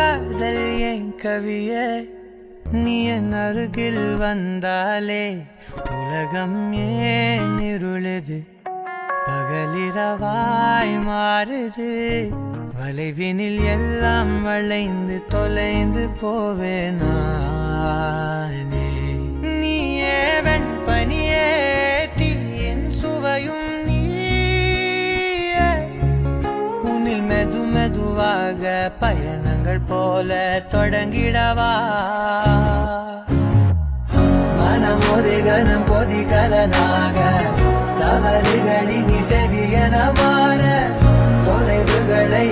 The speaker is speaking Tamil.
காதல் என் கவியே நீ என் அருகில் வந்தாலே உலகம் ஏன் இருளுது பகலிரவாய் மாறுது வளைவினில் எல்லாம் வளைந்து தொலைந்து போவேனே நீயே வெண்பனியே தீயின் சுவையும் நீயே உன்னில் மெது மெதுவாக பயணங்கள் போல தொடங்கிடவா மனம் ஒரு கணம் கொதிகலனாக தவறுகளின் செவியனமான தொலைவுகளை